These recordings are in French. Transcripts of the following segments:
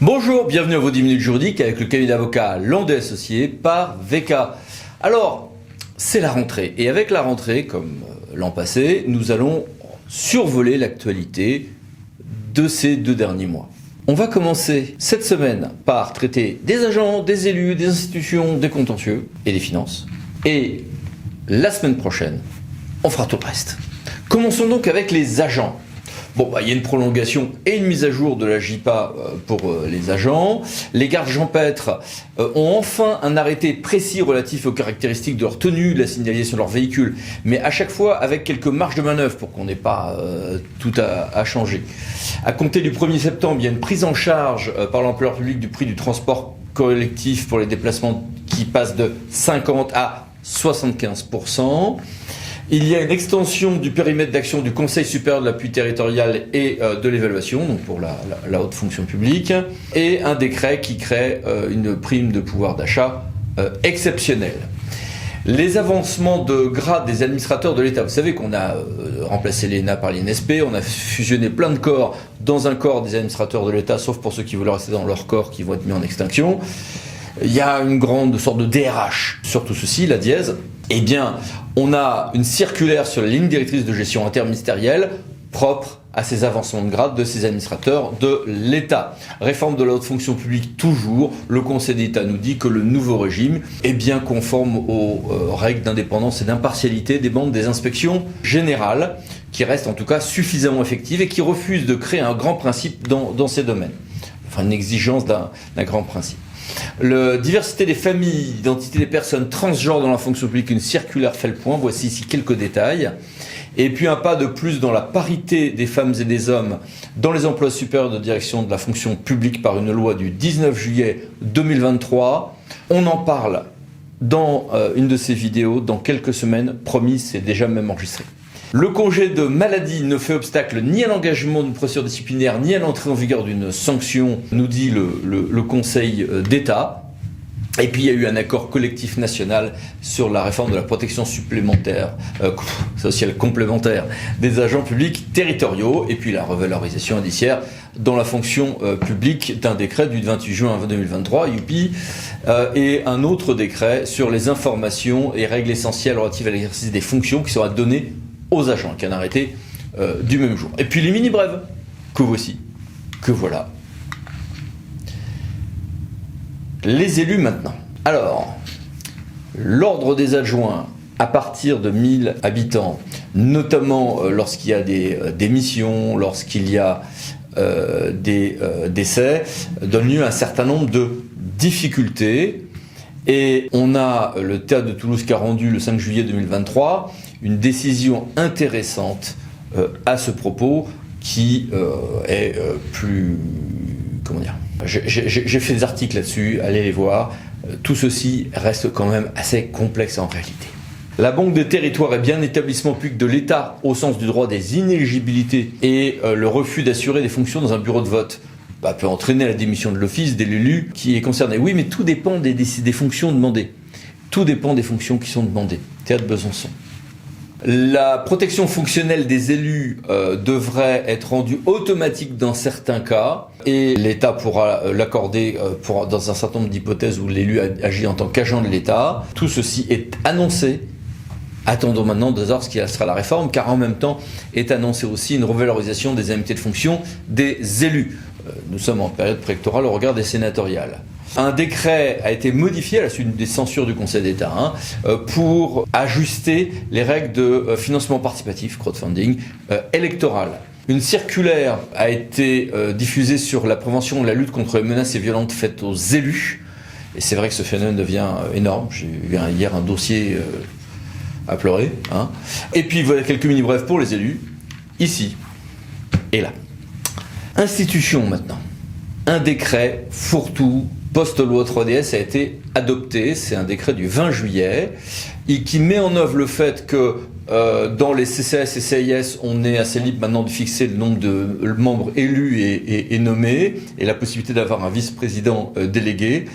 Bonjour, bienvenue à vos 10 minutes juridiques avec le cabinet d'avocats Landais Associés par VK. Alors, c'est la rentrée et avec la rentrée, comme l'an passé, nous allons survoler l'actualité de ces 2 derniers mois. On va commencer cette semaine par traiter des agents, des élus, des institutions, des contentieux et des finances. Et la semaine prochaine, on fera tout le reste. Commençons donc avec les agents. Bon, il y a une prolongation et une mise à jour de la JPA pour les agents. Les gardes champêtres ont enfin un arrêté précis relatif aux caractéristiques de leur tenue, de la signalisation de leur véhicule, mais à chaque fois avec quelques marges de manœuvre pour qu'on n'ait pas tout à changer. À compter du 1er septembre, il y a une prise en charge par l'employeur public du prix du transport collectif pour les déplacements qui passe de 50 à 75%. Il y a une extension du périmètre d'action du Conseil supérieur de l'appui territorial et de l'évaluation, donc pour la haute fonction publique, et un décret qui crée une prime de pouvoir d'achat exceptionnelle. Les avancements de grade des administrateurs de l'État. Vous savez qu'on a remplacé l'ENA par l'INSP, on a fusionné plein de corps dans un corps des administrateurs de l'État, sauf pour ceux qui veulent rester dans leur corps qui vont être mis en extinction. Il y a une grande sorte de DRH sur tout ceci, la dièse. Eh bien, on a une circulaire sur la ligne directrice de gestion interministérielle propre à ces avancements de grade de ces administrateurs de l'État. Réforme de la haute fonction publique toujours. Le Conseil d'État nous dit que le nouveau régime est bien conforme aux règles d'indépendance et d'impartialité des membres des inspections générales, qui restent en tout cas suffisamment effectives et qui refusent de créer un grand principe dans ces domaines. Enfin, une exigence d'un grand principe. La diversité des familles, d'identité des personnes transgenres dans la fonction publique, une circulaire fait le point. Voici ici quelques détails. Et puis un pas de plus dans la parité des femmes et des hommes dans les emplois supérieurs de direction de la fonction publique par une loi du 19 juillet 2023. On en parle dans une de ces vidéos dans quelques semaines. Promis, c'est déjà même enregistré. Le congé de maladie ne fait obstacle ni à l'engagement d'une procédure disciplinaire, ni à l'entrée en vigueur d'une sanction, nous dit le Conseil d'État. Et puis il y a eu un accord collectif national sur la réforme de la protection sociale complémentaire des agents publics territoriaux, et puis la revalorisation indiciaire dans la fonction publique d'un décret du 28 juin 2023, youpi, et un autre décret sur les informations et règles essentielles relatives à l'exercice des fonctions qui sera donné aux agents, qui est un arrêté du même jour. Et puis les mini-brèves, que voici, que voilà. Les élus maintenant. Alors, l'ordre des adjoints à partir de 1000 habitants, notamment lorsqu'il y a des démissions, lorsqu'il y a des décès, donne lieu à un certain nombre de difficultés. Et on a le théâtre de Toulouse qui a rendu le 5 juillet 2023 une décision intéressante à ce propos qui est plus... Comment dire ? J'ai fait des articles là-dessus, allez les voir. Tout ceci reste quand même assez complexe en réalité. La Banque des territoires est bien établissement public de l'État au sens du droit des inéligibilités et le refus d'assurer des fonctions dans un bureau de vote peut entraîner la démission de l'office de l'élu qui est concerné. Oui, mais tout dépend des fonctions demandées. Tout dépend des fonctions qui sont demandées. Théâtre Besançon. La protection fonctionnelle des élus devrait être rendue automatique dans certains cas et l'État pourra l'accorder dans un certain nombre d'hypothèses où l'élu agit en tant qu'agent de l'État. Tout ceci est annoncé. Attendons maintenant de voir ce qui sera la réforme, car en même temps est annoncée aussi une revalorisation des indemnités de fonction des élus. Nous sommes en période préélectorale au regard des sénatoriales. Un décret a été modifié à la suite des censures du Conseil d'État pour ajuster les règles de financement participatif, crowdfunding, électoral. Une circulaire a été diffusée sur la prévention et la lutte contre les menaces et violences faites aux élus. Et c'est vrai que ce phénomène devient énorme. J'ai eu hier un dossier à pleurer. Et puis voilà quelques mini-brèves pour les élus, ici et là. Institution maintenant. Un décret fourre-tout post-loi 3DS a été adopté. C'est un décret du 20 juillet et qui met en œuvre le fait que Dans les CCAS et CIS, on est assez libre maintenant de fixer le nombre de membres élus et nommés, et la possibilité d'avoir un vice-président délégué,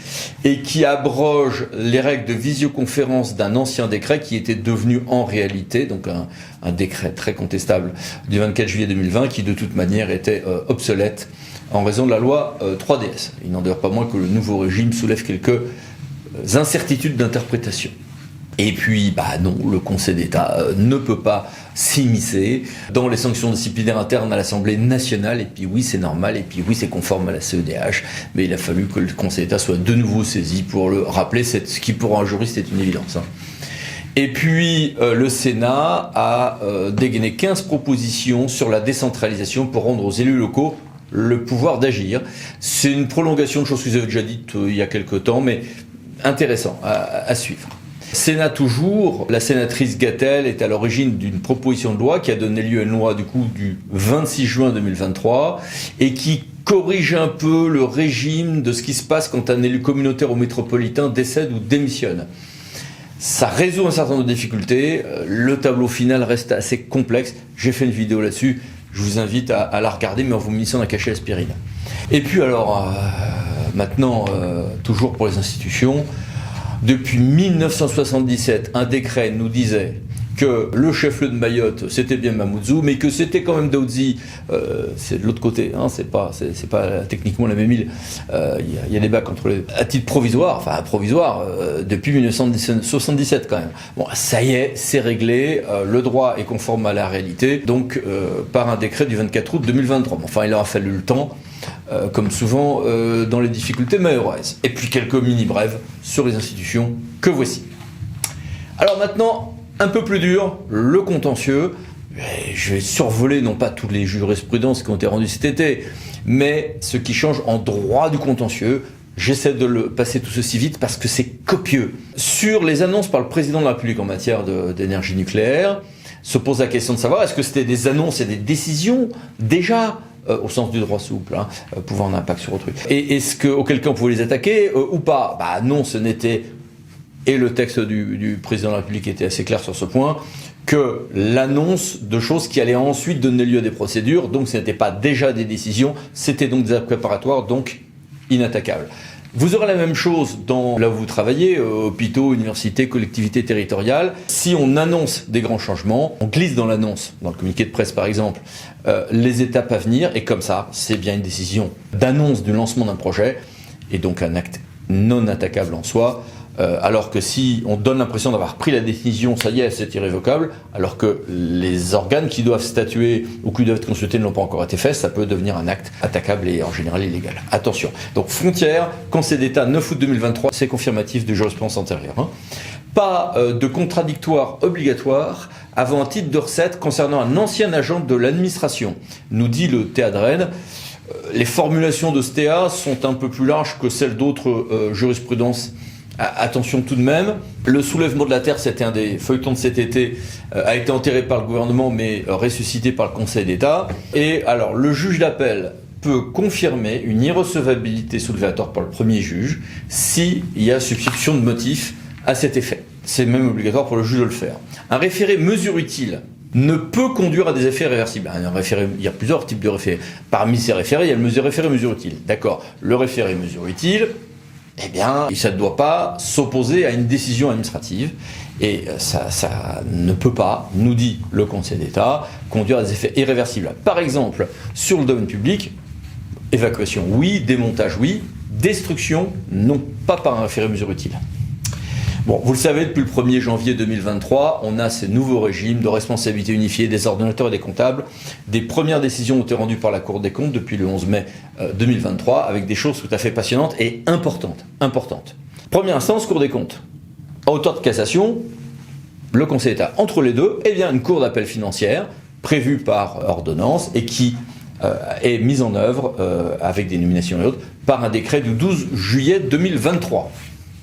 et qui abroge les règles de visioconférence d'un ancien décret qui était devenu en réalité, donc un décret très contestable du 24 juillet 2020, qui de toute manière était obsolète en raison de la loi 3DS. Il n'en demeure pas moins que le nouveau régime soulève quelques incertitudes d'interprétation. Et puis, non, le Conseil d'État ne peut pas s'immiscer dans les sanctions disciplinaires internes à l'Assemblée nationale. Et puis oui, c'est normal, et puis oui, c'est conforme à la CEDH. Mais il a fallu que le Conseil d'État soit de nouveau saisi pour le rappeler, ce qui pour un juriste est une évidence. Et puis, le Sénat a dégainé 15 propositions sur la décentralisation pour rendre aux élus locaux le pouvoir d'agir. C'est une prolongation de choses que vous avez déjà dites il y a quelque temps, mais intéressant à suivre. Sénat toujours, la sénatrice Gatel est à l'origine d'une proposition de loi qui a donné lieu à une loi du 26 juin 2023 et qui corrige un peu le régime de ce qui se passe quand un élu communautaire ou métropolitain décède ou démissionne. Ça résout un certain nombre de difficultés, le tableau final reste assez complexe, j'ai fait une vidéo là-dessus, je vous invite à la regarder mais en vous munissant d'un cachet aspirine. Et puis alors, maintenant, toujours pour les institutions, depuis 1977, un décret nous disait que le chef-lieu de Mayotte, c'était bien Mamoudzou, mais que c'était quand même Daoudzé, c'est de l'autre côté, c'est pas techniquement la même île. Il y a des bacs entre les... À titre provisoire, depuis 1977 quand même. Bon, ça y est, c'est réglé, le droit est conforme à la réalité, donc par un décret du 24 août 2023. Enfin, il aura fallu le temps. Comme souvent dans les difficultés malheureuses. Et puis quelques mini-brèves sur les institutions que voici. Alors maintenant, un peu plus dur, le contentieux. Je vais survoler non pas toutes les jurisprudences qui ont été rendues cet été, mais ce qui change en droit du contentieux. J'essaie de le passer tout ceci vite parce que c'est copieux. Sur les annonces par le président de la République en matière d'énergie nucléaire, se pose la question de savoir est-ce que c'était des annonces et des décisions déjà au sens du droit souple, pouvant avoir un impact sur autrui. Et est-ce qu'auquel cas on pouvait les attaquer ou pas ? Non, ce n'était, et le texte du président de la République était assez clair sur ce point, que l'annonce de choses qui allaient ensuite donner lieu à des procédures, donc ce n'était pas déjà des décisions, c'était donc des actes préparatoires, donc inattaquables. Vous aurez la même chose là où vous travaillez, hôpitaux, universités, collectivités territoriales. Si on annonce des grands changements, on glisse dans l'annonce, dans le communiqué de presse par exemple, les étapes à venir, et comme ça, c'est bien une décision d'annonce du lancement d'un projet, et donc un acte non attaquable en soi, alors que si on donne l'impression d'avoir pris la décision, ça y est, c'est irrévocable, alors que les organes qui doivent statuer ou qui doivent être consultés ne l'ont pas encore été fait, ça peut devenir un acte attaquable et en général illégal. Attention. Donc frontière, Conseil d'État 9 août 2023, c'est confirmatif de jurisprudence antérieure. Pas de contradictoire obligatoire avant un titre de recette concernant un ancien agent de l'administration, nous dit le Théadren. Les formulations de ce TA sont un peu plus larges que celles d'autres jurisprudences. Attention tout de même, le soulèvement de la terre, c'était un des feuilletons de cet été, a été enterré par le gouvernement mais ressuscité par le Conseil d'État. Et alors, le juge d'appel peut confirmer une irrecevabilité soulevée à tort par le premier juge s'il y a substitution de motif à cet effet. C'est même obligatoire pour le juge de le faire. Un référé mesure utile ne peut conduire à des effets réversibles. Il y a plusieurs types de référés. Parmi ces référés, il y a le référé mesure utile. D'accord, le référé mesure utile, eh bien, ça ne doit pas s'opposer à une décision administrative. Et ça ne peut pas, nous dit le Conseil d'État, conduire à des effets irréversibles. Par exemple, sur le domaine public, évacuation oui, démontage oui, destruction non, pas par un référé mesure utile. Bon, vous le savez, depuis le 1er janvier 2023, on a ces nouveaux régimes de responsabilité unifiée des ordonnateurs et des comptables. Des premières décisions ont été rendues par la Cour des comptes depuis le 11 mai 2023, avec des choses tout à fait passionnantes et importantes. Première instance, Cour des comptes. En hauteur de cassation, le Conseil d'État. Entre les deux, eh bien, une cour d'appel financière prévue par ordonnance et qui est mise en œuvre avec des nominations et autres par un décret du 12 juillet 2023.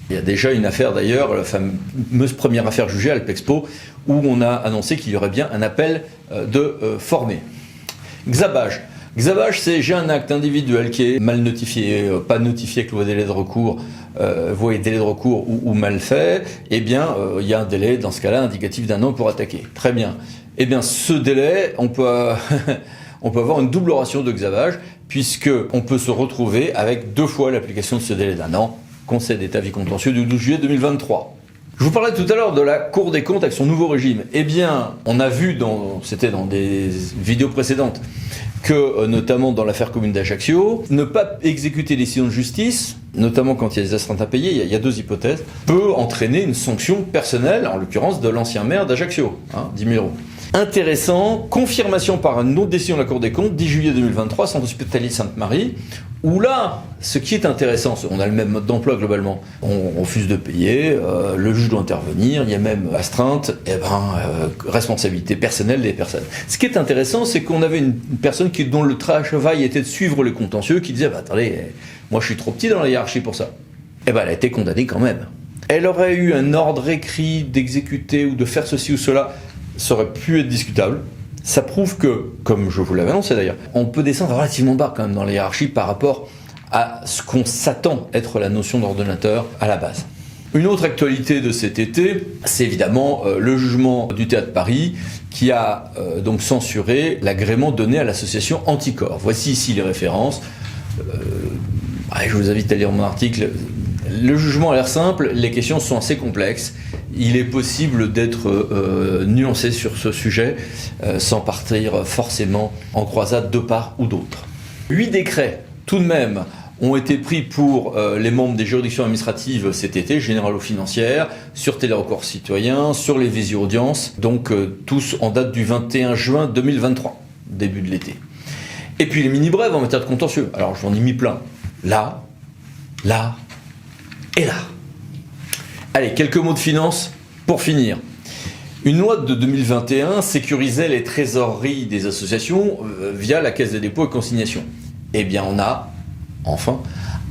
Il y a déjà une affaire d'ailleurs, la fameuse première affaire jugée à Alpexpo, où on a annoncé qu'il y aurait bien un appel de formé. Xabage. Xavage, c'est j'ai un acte individuel qui est mal notifié, pas notifié avec le délai de recours, délai de recours ou mal fait, eh bien, il y a un délai, dans ce cas-là, indicatif d'1 an pour attaquer. Très bien. Eh bien, ce délai, on peut avoir une double ration de Xavage, puisque on peut se retrouver avec 2 fois l'application de ce délai d'1 an, Conseil d'État vie contentieux du 12 juillet 2023. Je vous parlais tout à l'heure de la Cour des comptes avec son nouveau régime. Eh bien, on a vu, c'était dans des vidéos précédentes, que notamment dans l'affaire commune d'Ajaccio, ne pas exécuter les décisions de justice, notamment quand il y a des astreintes à payer, il y a 2 hypothèses, peut entraîner une sanction personnelle, en l'occurrence de l'ancien maire d'Ajaccio, 10 000 euros. Intéressant, confirmation par une autre décision de la Cour des comptes, 10 juillet 2023, centre hospitalier Sainte-Marie, où là, ce qui est intéressant, on a le même mode d'emploi globalement, on refuse de payer, le juge doit intervenir, il y a même astreinte, responsabilité personnelle des personnes. Ce qui est intéressant, c'est qu'on avait une personne dont le travail était de suivre les contentieux, qui disait, attendez, moi je suis trop petit dans la hiérarchie pour ça. Elle a été condamnée quand même. Elle aurait eu un ordre écrit d'exécuter ou de faire ceci ou cela, ça aurait pu être discutable. Ça prouve que, comme je vous l'avais annoncé d'ailleurs, on peut descendre relativement bas quand même dans la hiérarchie par rapport à ce qu'on s'attend être la notion d'ordonnateur à la base. Une autre actualité de cet été, c'est évidemment le jugement du Théâtre Paris qui a donc censuré l'agrément donné à l'association Anticorps. Voici ici les références. Je vous invite à lire mon article. Le jugement a l'air simple, les questions sont assez complexes. Il est possible d'être nuancé sur ce sujet sans partir forcément en croisade de part ou d'autre. 8 décrets, tout de même, ont été pris pour les membres des juridictions administratives cet été, généralo-financières, sur télérecours citoyen, sur les visio-audiences, donc tous en date du 21 juin 2023, début de l'été. Et puis les mini-brèves en matière de contentieux. Alors j'en ai mis plein. Là, et là. Allez, quelques mots de finance pour finir. Une loi de 2021 sécurisait les trésoreries des associations via la Caisse des dépôts et consignations. Eh bien, on a, enfin,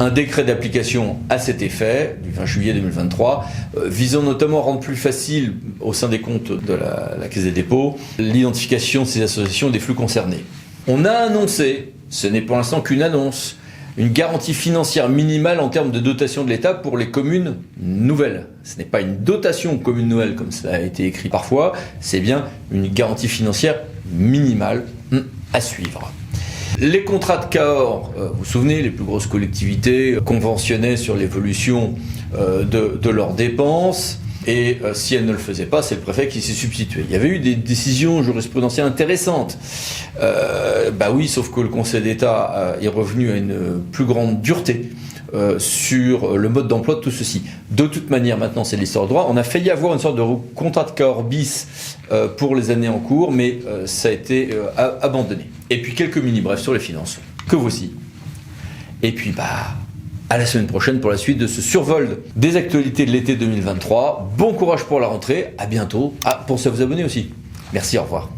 un décret d'application à cet effet, du 20 juillet 2023, visant notamment à rendre plus facile, au sein des comptes de la Caisse des dépôts, l'identification de ces associations et des flux concernés. On a annoncé, ce n'est pour l'instant qu'une annonce, une garantie financière minimale en termes de dotation de l'État pour les communes nouvelles. Ce n'est pas une dotation commune nouvelle comme ça a été écrit parfois, c'est bien une garantie financière minimale à suivre. Les contrats de Cahors, vous vous souvenez, les plus grosses collectivités conventionnaient sur l'évolution de leurs dépenses. Et si elle ne le faisait pas, c'est le préfet qui s'est substitué. Il y avait eu des décisions jurisprudentielles intéressantes. Oui, sauf que le Conseil d'État est revenu à une plus grande dureté sur le mode d'emploi de tout ceci. De toute manière, maintenant, c'est l'histoire du droit. On a failli avoir une sorte de contrat de Cahors bis pour les années en cours, mais ça a été abandonné. Et puis quelques mini-brefs sur les finances, que voici. Et puis, à la semaine prochaine pour la suite de ce survol des actualités de l'été 2023. Bon courage pour la rentrée, à bientôt. Pensez à vous abonner aussi. Merci, au revoir.